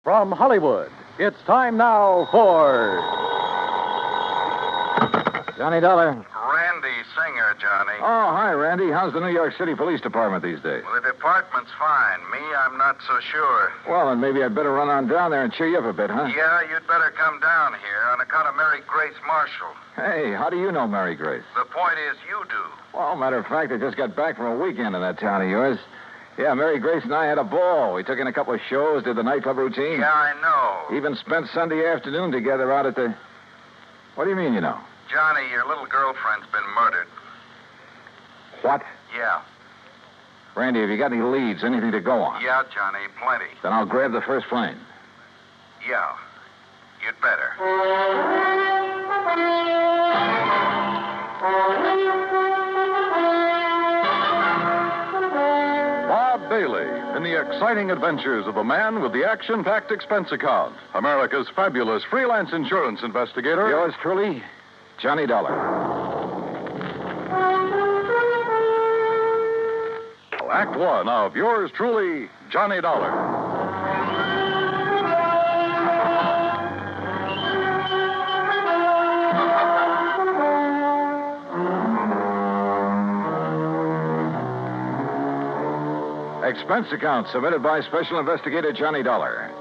From Hollywood, it's time now for... Johnny Dollar. Randy Singer, Johnny. Oh, hi, Randy. How's the New York City Police Department these days? Well, the department's fine. Me, I'm not so sure. Well, then maybe I'd better run on down there and cheer you up a bit, huh? Yeah, you'd better come down here on account of Mary Grace Marshall. Hey, how do you know Mary Grace? The point is, you do. Well, matter of fact, I just got back from a weekend in that town of yours. Yeah, Mary Grace and I had a ball. We took in a couple of shows, did the nightclub routine. Yeah, I know. Even spent Sunday afternoon together out at the... What do you mean, you know? Johnny, your little girlfriend's been murdered. What? Yeah. Randy, have you got any leads, anything to go on? Yeah, Johnny, plenty. Then I'll grab the first plane. Yeah, you'd better. Bob Bailey in the exciting adventures of a man with the action-packed expense account. America's fabulous freelance insurance investigator. Yours truly, Johnny Dollar. Act one of yours truly, Johnny Dollar. Expense account submitted by Special Investigator Johnny Dollar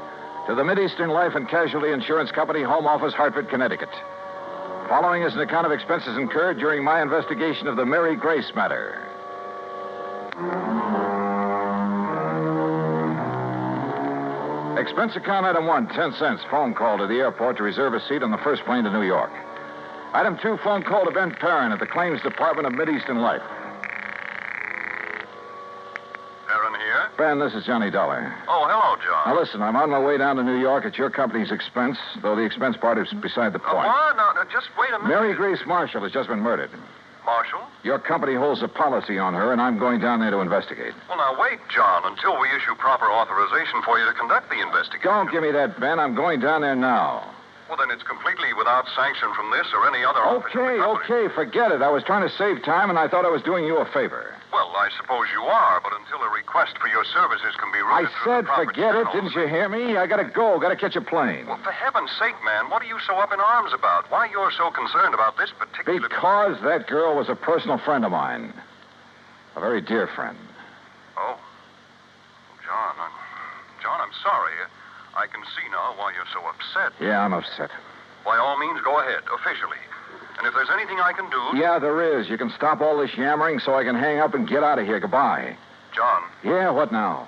to the Mideastern Life and Casualty Insurance Company, Home Office, Hartford, Connecticut. Following is an account of expenses incurred during my investigation of the Mary Grace matter. Expense account item 1, 10 cents. Phone call to the airport to reserve a seat on the first plane to New York. Item 2, phone call to Ben Perrin at the Claims Department of Mideastern Life. Perrin here? Ben, this is Johnny Dollar. Oh, hello, John. Now, listen, I'm on my way down to New York at your company's expense, though the expense part is beside the point. What? No, just wait a minute. Mary Grace Marshall has just been murdered. Marshall? Your company holds a policy on her, and I'm going down there to investigate. Well, now, wait, John, until we issue proper authorization for you to conduct the investigation. Don't give me that, Ben. I'm going down there now. Well, then it's completely without sanction from this or any other office of the company. Okay, forget it. I was trying to save time, and I thought I was doing you a favor. Well, I suppose you are, but until a request for your services can be I routed through said the proper forget it. channels... Didn't you hear me? I gotta go. Gotta catch a plane. Well, for heaven's sake, man, what are you so up in arms about? Why you're so concerned about this particular... Because that girl was a personal friend of mine. A very dear friend. Oh. John, I'm sorry. I can see now why you're so upset. Yeah, I'm upset. By all means, go ahead, officially. And if there's anything I can do... Yeah, there is. You can stop all this yammering so I can hang up and get out of here. Goodbye. John. Yeah, what now?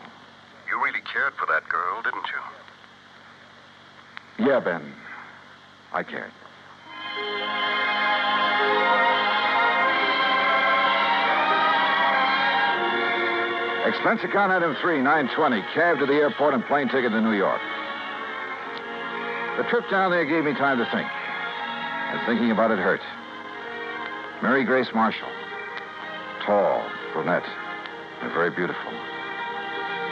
You really cared for that girl, didn't you? Yeah, Ben. I cared. Expense account item 3, 920. Cab to the airport and plane ticket to New York. The trip down there gave me time to think. And thinking about it hurt. Mary Grace Marshall. Tall, brunette, and very beautiful.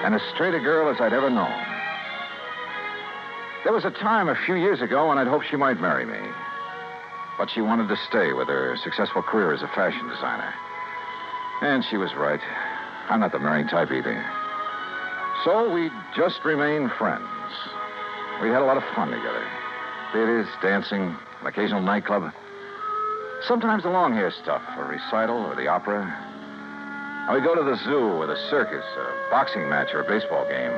And as straight a girl as I'd ever known. There was a time a few years ago when I'd hoped she might marry me. But she wanted to stay with her successful career as a fashion designer. And she was right. I'm not the marrying type either. So we just remained friends. We had a lot of fun together. Theaters, dancing, an occasional nightclub. Sometimes the long hair stuff, a recital or the opera. And we'd go to the zoo or the circus, a boxing match or a baseball game.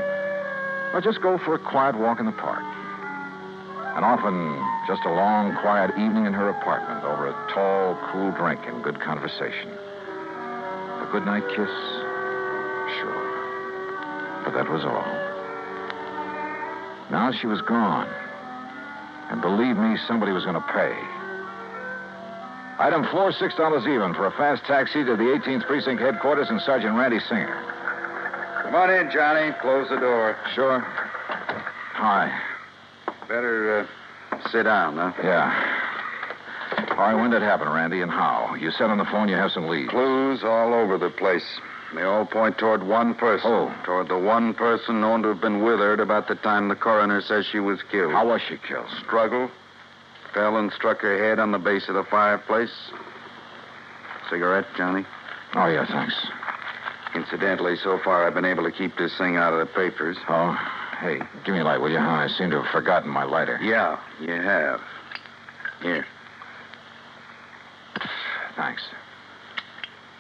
Or just go for a quiet walk in the park. And often just a long, quiet evening in her apartment over a tall, cool drink and good conversation. A goodnight kiss? Sure. But that was all. Now she was gone. And believe me, somebody was going to pay. Item 4, $6 even for a fast taxi to the 18th Precinct headquarters and Sergeant Randy Singer. Come on in, Johnny. Close the door. Sure. Hi. Better sit down, huh? Yeah. All right, when did it happen, Randy, and how? You said on the phone you have some leads. Clues all over the place. They all point toward one person. Oh. Toward the one person known to have been with her at about the time the coroner says she was killed. How was she killed? Struggle. Fell and struck her head on the base of the fireplace. Cigarette, Johnny? Oh, yeah, thanks. Incidentally, so far I've been able to keep this thing out of the papers. Oh? Hey, give me a light, will you? I seem to have forgotten my lighter. Yeah, you have. Here. Thanks.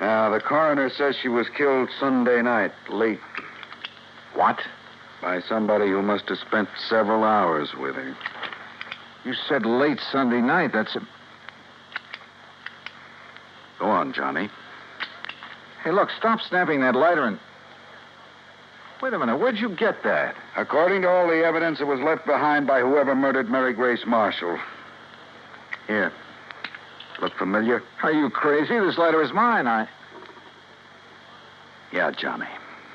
Now, the coroner says she was killed Sunday night, late, What? by somebody who must have spent several hours with her. You said late Sunday night. That's a... Go on, Johnny. Hey, look, stop snapping that lighter and... Wait a minute, where'd you get that? According to all the evidence, it was left behind by whoever murdered Mary Grace Marshall. Here. Look familiar? Are you crazy? This lighter is mine. Yeah, Johnny.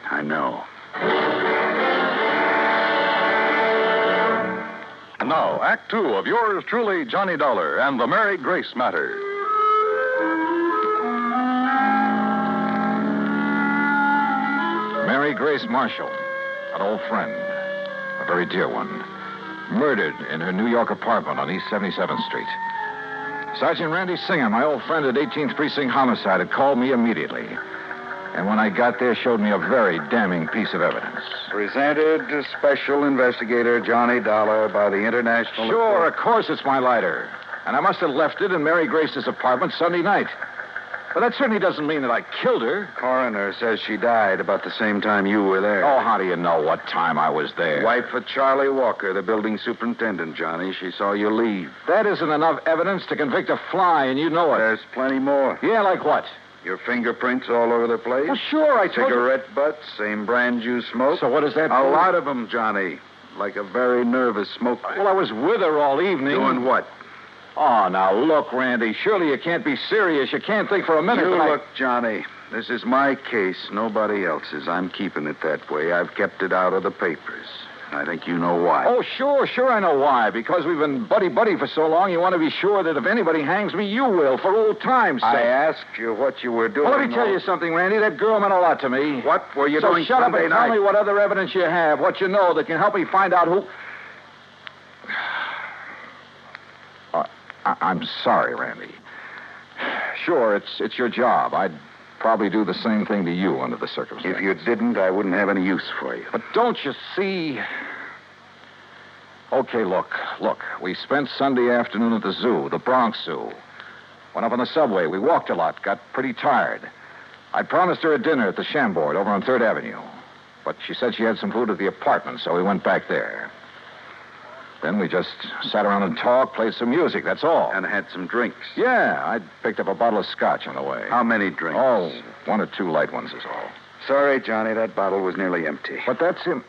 I know. And now, Act Two of yours truly, Johnny Dollar, and the Mary Grace Matter. Mary Grace Marshall, an old friend, a very dear one, murdered in her New York apartment on East 77th Street. Sergeant Randy Singer, my old friend at 18th Precinct Homicide, had called me immediately. And when I got there, showed me a very damning piece of evidence. Presented to Special Investigator Johnny Dollar by the International... Sure, of course it's my lighter. And I must have left it in Mary Grace's apartment Sunday night. But that certainly doesn't mean that I killed her. Coroner says she died about the same time you were there. Oh, how do you know what time I was there? Wife of Charlie Walker, the building superintendent, Johnny. She saw you leave. That isn't enough evidence to convict a fly, and you know it. There's plenty more. Yeah, like what? Your fingerprints all over the place. Well, sure, I told you. Cigarette butts, same brand you smoked. So what does that A prove? lot of them, Johnny. Like a very nervous smoker. Well, I was with her all evening. Doing what? Oh, now, look, Randy, surely you can't be serious. You can't think for a minute You that look, Johnny, this is my case, nobody else's. I'm keeping it that way. I've kept it out of the papers. I think you know why. Oh, sure, I know why. Because we've been buddy-buddy for so long, you want to be sure that if anybody hangs me, you will, for old time's sake. I asked you what you were doing. Well, let me tell you something, Randy. That girl meant a lot to me. What were you so doing shut Sunday up and night? tell me what other evidence you have, what you know that can help me find out who... I'm sorry, Randy. Sure, it's your job. I'd probably do the same thing to you under the circumstances. If you didn't, I wouldn't have any use for you. But don't you see... Okay, look. We spent Sunday afternoon at the zoo, the Bronx Zoo. Went up on the subway. We walked a lot, got pretty tired. I promised her a dinner at the Chambord over on 3rd Avenue. But she said she had some food at the apartment, so we went back there. Then we just sat around and talked, played some music, that's all. And had some drinks. Yeah, I picked up a bottle of scotch on the way. How many drinks? Oh, 1 or 2 light ones is all. Sorry, Johnny, that bottle was nearly empty. But that's him.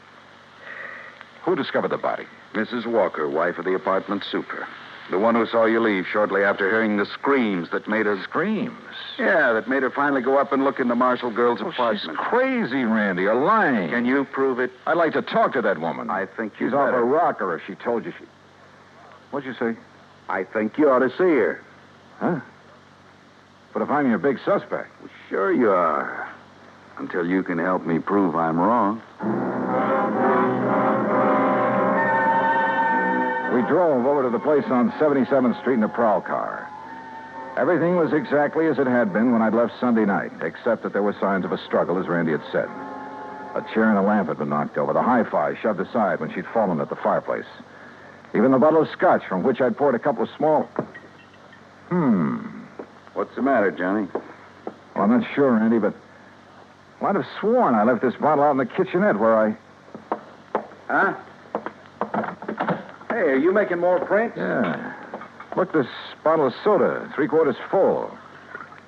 Who discovered the body? Mrs. Walker, wife of the apartment super. The one who saw you leave shortly after hearing the screams that made her... Screams? Yeah, that made her finally go up and look in the Marshall girl's Oh, apartment. she's crazy, Randy. You're lying. Can you prove it? I'd like to talk to that woman. I think you She's off better. her rocker if she told you she... What'd you say? I think you ought to see her. Huh? But if I'm your big suspect... Well, sure you are. Until you can help me prove I'm wrong. We drove over to the place on 77th Street in a prowl car. Everything was exactly as it had been when I'd left Sunday night, except that there were signs of a struggle, as Randy had said. A chair and a lamp had been knocked over, the hi-fi shoved aside when she'd fallen at the fireplace. Even the bottle of scotch from which I'd poured a couple of small... What's the matter, Johnny? Well, I'm not sure, Randy, but... Well, I'd have sworn I left this bottle out in the kitchenette where I... Huh? Hey, are you making more prints? Yeah. Look, this bottle of soda, 3/4 full.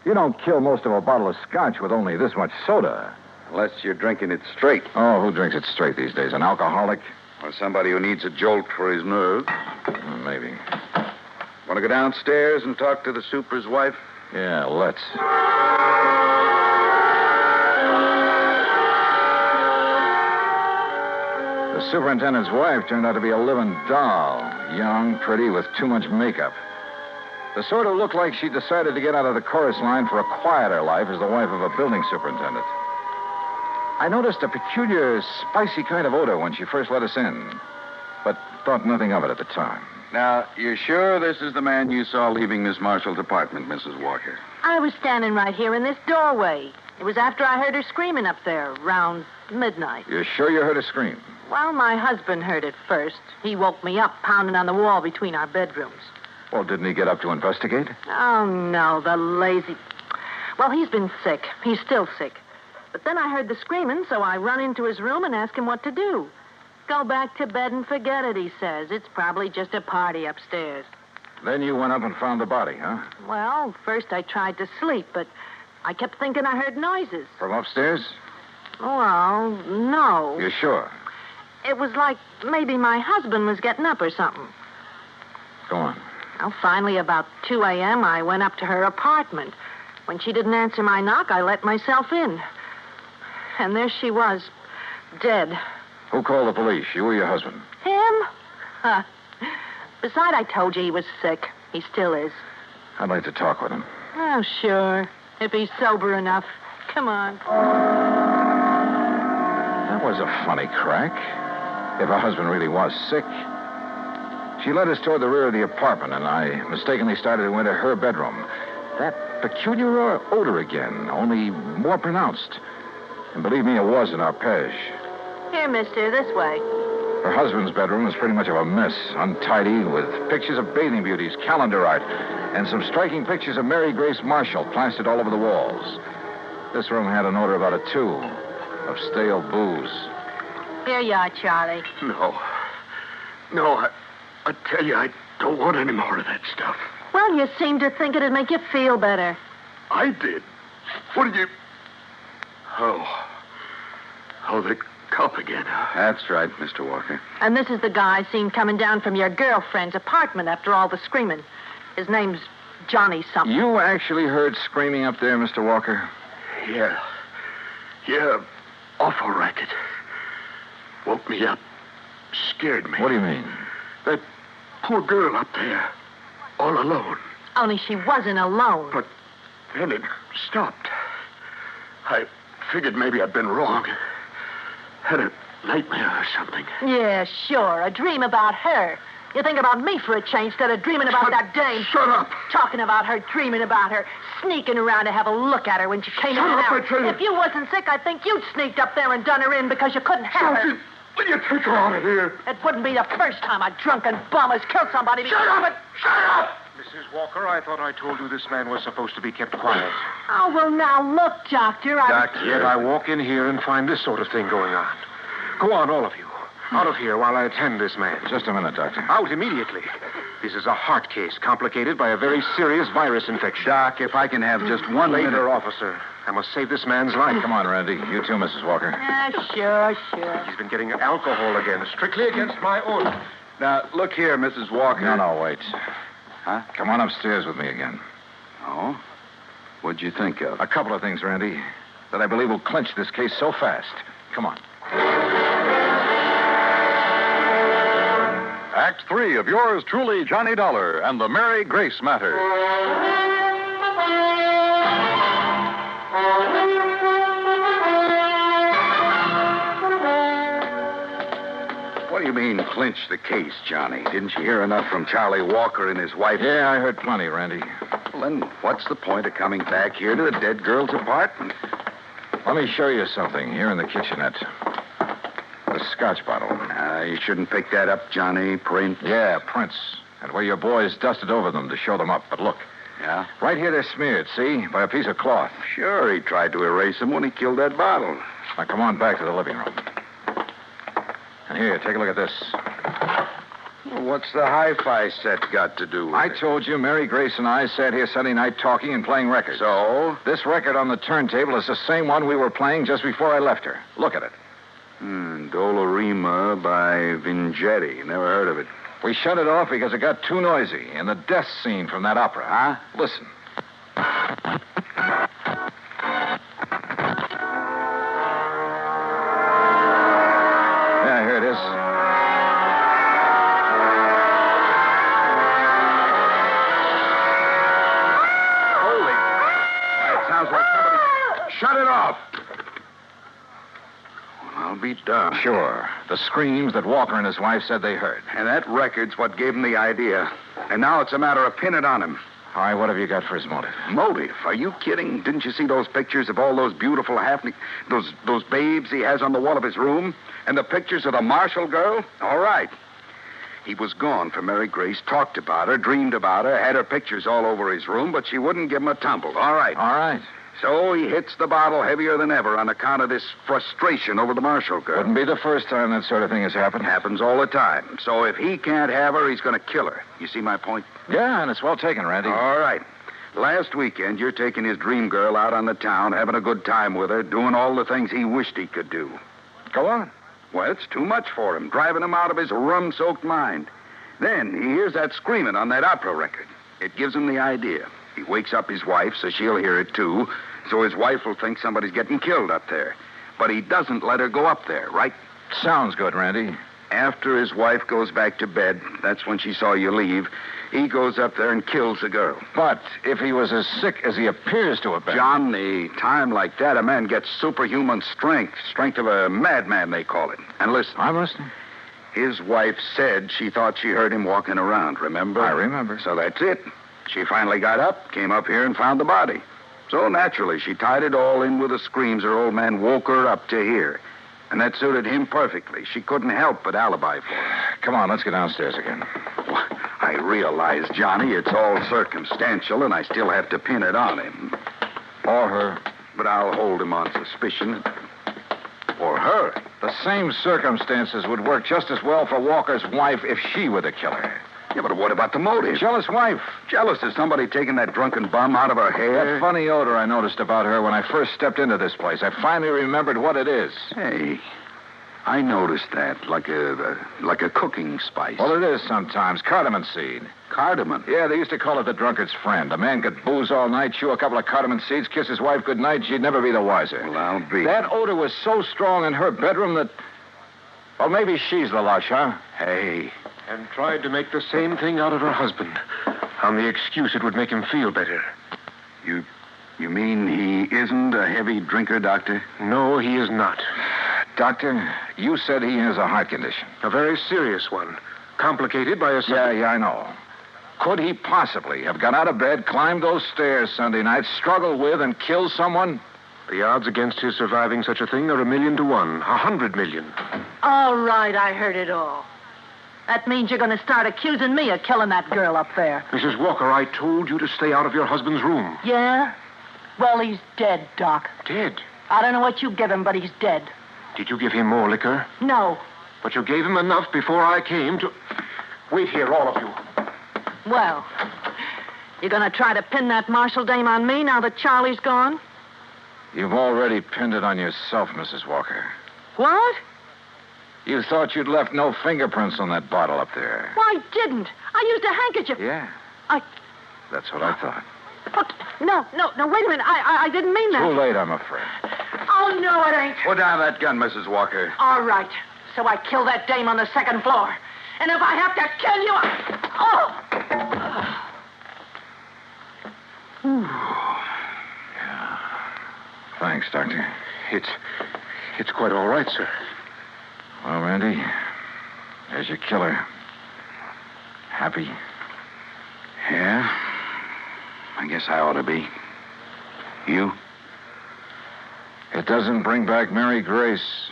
You don't kill most of a bottle of scotch with only this much soda. Unless you're drinking it straight. Oh, who drinks it straight these days? An alcoholic? Or somebody who needs a jolt for his nerves. Maybe. Want to go downstairs and talk to the super's wife? Yeah, let's. The superintendent's wife turned out to be a living doll. Young, pretty, with too much makeup. The sort who looked like she decided to get out of the chorus line for a quieter life as the wife of a building superintendent. I noticed a peculiar, spicy kind of odor when she first let us in, but thought nothing of it at the time. Now, you're sure this is the man you saw leaving Miss Marshall's apartment, Mrs. Walker? I was standing right here in this doorway. It was after I heard her screaming up there, around midnight. You're sure you heard her scream? Well, my husband heard it first. He woke me up, pounding on the wall between our bedrooms. Well, didn't he get up to investigate? Oh, no, the lazy... Well, he's been sick. He's still sick. But then I heard the screaming, so I run into his room and asked him what to do. Go back to bed and forget it, he says. It's probably just a party upstairs. Then you went up and found the body, huh? Well, first I tried to sleep, but I kept thinking I heard noises. From upstairs? Well, no. You're sure? It was like maybe my husband was getting up or something. Go on. Well, finally, about 2 a.m., I went up to her apartment. When she didn't answer my knock, I let myself in. And there she was, dead. Who called the police, you or your husband? Him? Huh. Besides, I told you he was sick. He still is. I'd like to talk with him. Oh, sure. If he's sober enough. Come on. That was a funny crack. If her husband really was sick. She led us toward the rear of the apartment, and I mistakenly started to enter her bedroom. That peculiar odor again, only more pronounced. And believe me, it was an arpege. Here, mister, this way. Her husband's bedroom was pretty much of a mess, untidy, with pictures of bathing beauties, calendar art, and some striking pictures of Mary Grace Marshall plastered all over the walls. This room had an odor about a tube of stale booze. Here you are, Charlie. No, I tell you, I don't want any more of that stuff. Well, you seem to think it'd make you feel better. I did. What did you... Oh, the cop again. That's right, Mr. Walker. And this is the guy I seen coming down from your girlfriend's apartment after all the screaming. His name's Johnny something. You actually heard screaming up there, Mr. Walker? Yeah, awful racket. Woke me up. Scared me. What do you mean? That poor girl up there. All alone. Only she wasn't alone. But then it stopped. I figured maybe I'd been wrong. Had a nightmare or something. Yeah, sure. A dream about her. You think about me for a change instead of dreaming about that dame. Shut up. Talking about her, dreaming about her, sneaking around to have a look at her when she came in and Shut up, out. I tell you. If you wasn't sick, I think you'd sneaked up there and done her in because you couldn't have her. Sergeant, will you take her out of here? It wouldn't be the first time a drunken bum has killed somebody because... Shut up! Shut up! Mrs. Walker, I thought I told you this man was supposed to be kept quiet. Oh, well, now, look, Doctor, Yet I walk in here and find this sort of thing going on. Go on, all of you. Out of here while I attend this man. Just a minute, Doctor. Out immediately. This is a heart case complicated by a very serious virus infection. Doc, if I can have just one Later, minute... officer. I must save this man's life. Come on, Randy. You too, Mrs. Walker. Yeah, sure. He's been getting alcohol again, strictly against my order. Now, look here, Mrs. Walker. No, wait. Huh? Come on upstairs with me again. Oh? What'd you think of? A couple of things, Randy, that I believe will clinch this case so fast. Come on. Act 3 of yours truly, Johnny Dollar, and the Mary Grace Matter. What do you mean, clinch the case, Johnny? Didn't you hear enough from Charlie Walker and his wife? Yeah, I heard plenty, Randy. Well, then what's the point of coming back here to the dead girl's apartment? Let me show you something here in the kitchenette. The scotch bottle. You shouldn't pick that up, Johnny. Print. Yeah, prints. And where your boys dusted over them to show them up. But look. Yeah? Right here they're smeared, see? By a piece of cloth. Sure, he tried to erase them when he killed that bottle. Now, come on back to the living room. And here, take a look at this. Well, what's the hi-fi set got to do with I it? told you Mary Grace and I sat here Sunday night talking and playing records. So? This record on the turntable is the same one we were playing just before I left her. Look at it. Dolorima by Vingetti. Never heard of it. We shut it off because it got too noisy in the death scene from that opera. Huh? Listen. Yeah, here it is. Holy. That sounds like somebody... Shut it off. Well, I'll be darned. Sure. The screams that Walker and his wife said they heard. And that record's what gave him the idea. And now it's a matter of pinning it on him. All right, what have you got for his motive? Motive? Are you kidding? Didn't you see those pictures of all those beautiful those babes he has on the wall of his room? And the pictures of the Marshall girl? All right. He was gone for Mary Grace, talked about her, dreamed about her, had her pictures all over his room, but she wouldn't give him a tumble. All right. All right. So he hits the bottle heavier than ever on account of this frustration over the Marshall girl. Wouldn't be the first time that sort of thing has happened. Happens all the time. So if he can't have her, he's going to kill her. You see my point? Yeah, and it's well taken, Randy. All right. Last weekend, you're taking his dream girl out on the town, having a good time with her, doing all the things he wished he could do. Go on. Well, it's too much for him, driving him out of his rum-soaked mind. Then he hears that screaming on that opera record. It gives him the idea. He wakes up his wife, so she'll hear it, too, so his wife will think somebody's getting killed up there. But he doesn't let her go up there, right? Sounds good, Randy. After his wife goes back to bed, that's when she saw you leave, he goes up there and kills the girl. But if he was as sick as he appears to have been... John, the time like that, a man gets superhuman strength. Strength of a madman, they call it. And listen. I'm listening. His wife said she thought she heard him walking around, remember? I remember. So that's it. She finally got up, came up here, and found the body. So naturally, she tied it all in with the screams her old man woke her up to hear. And that suited him perfectly. She couldn't help but alibi for him. Come on, let's get downstairs again. I realize, Johnny, it's all circumstantial, and I still have to pin it on him. Or her. But I'll hold him on suspicion. Or her. The same circumstances would work just as well for Walker's wife if she were the killer. Yeah, but what about the motive? Jealous wife. Jealous of somebody taking that drunken bum out of her hair? That funny odor I noticed about her when I first stepped into this place. I finally remembered what it is. Hey, I noticed that, like a cooking spice. Well, it is sometimes. Cardamom seed. Cardamom? Yeah, they used to call it the drunkard's friend. A man could booze all night, chew a couple of cardamom seeds, kiss his wife goodnight, she'd never be the wiser. Well, I'll be. That odor was so strong in her bedroom that... Well, maybe she's the lush, huh? Hey. And tried to make the same thing out of her husband, on the excuse it would make him feel better. You mean he isn't a heavy drinker, Doctor? No, he is not. Doctor, you said he has a heart condition. A very serious one, complicated by a... Yeah, I know. Could he possibly have got out of bed, climbed those stairs Sunday night, struggled with, and killed someone? The odds against his surviving such a thing are 1,000,000 to 1. 100 million. All right, I heard it all. That means you're going to start accusing me of killing that girl up there. Mrs. Walker, I told you to stay out of your husband's room. Yeah? Well, he's dead, Doc. Dead? I don't know what you give him, but he's dead. Did you give him more liquor? No. But you gave him enough before I came to... Wait here, all of you. Well, you're going to try to pin that Marshall dame on me now that Charlie's gone? You've already pinned it on yourself, Mrs. Walker. What? You thought you'd left no fingerprints on that bottle up there. Well, I didn't. I used a handkerchief. Yeah. That's what I thought. But, no, wait a minute. I didn't mean that. Too late, I'm afraid. Oh, no, it ain't. Put down that gun, Mrs. Walker. All right. So I killed that dame on the second floor. And if I have to kill you, Yeah. Thanks, Doctor. It's quite all right, sir. Well, Randy, there's your killer. Happy? Yeah? I guess I ought to be. You? It doesn't bring back Mary Grace.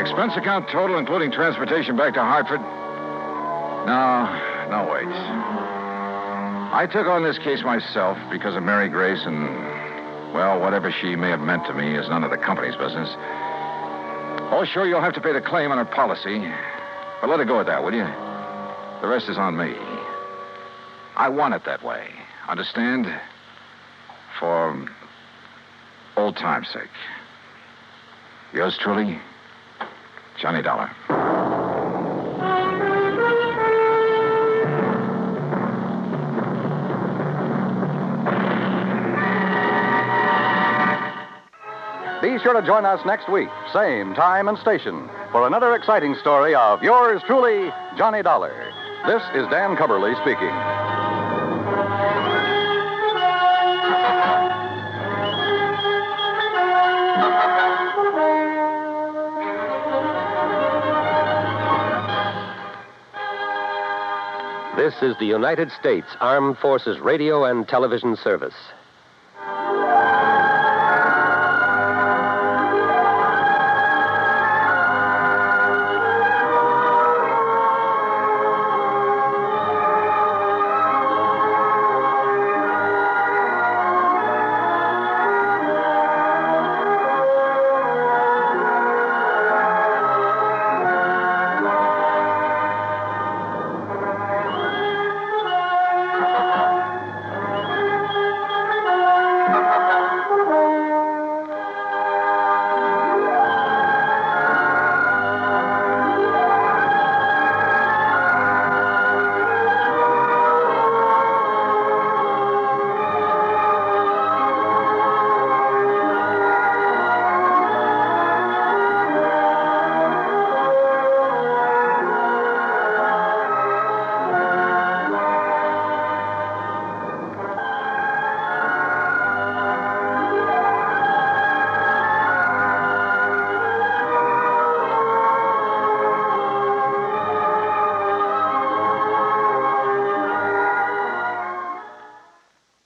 Expense account total, including transportation back to Hartford? No, wait. I took on this case myself because of Mary Grace and, well, whatever she may have meant to me is none of the company's business. Oh, sure, you'll have to pay the claim on her policy. But let it go at that, will you? The rest is on me. I want it that way. Understand? For old time's sake. Yours truly, Johnny Dollar. Be sure to join us next week, same time and station, for another exciting story of yours truly, Johnny Dollar. This is Dan Cubberly speaking. This is the United States Armed Forces Radio and Television Service.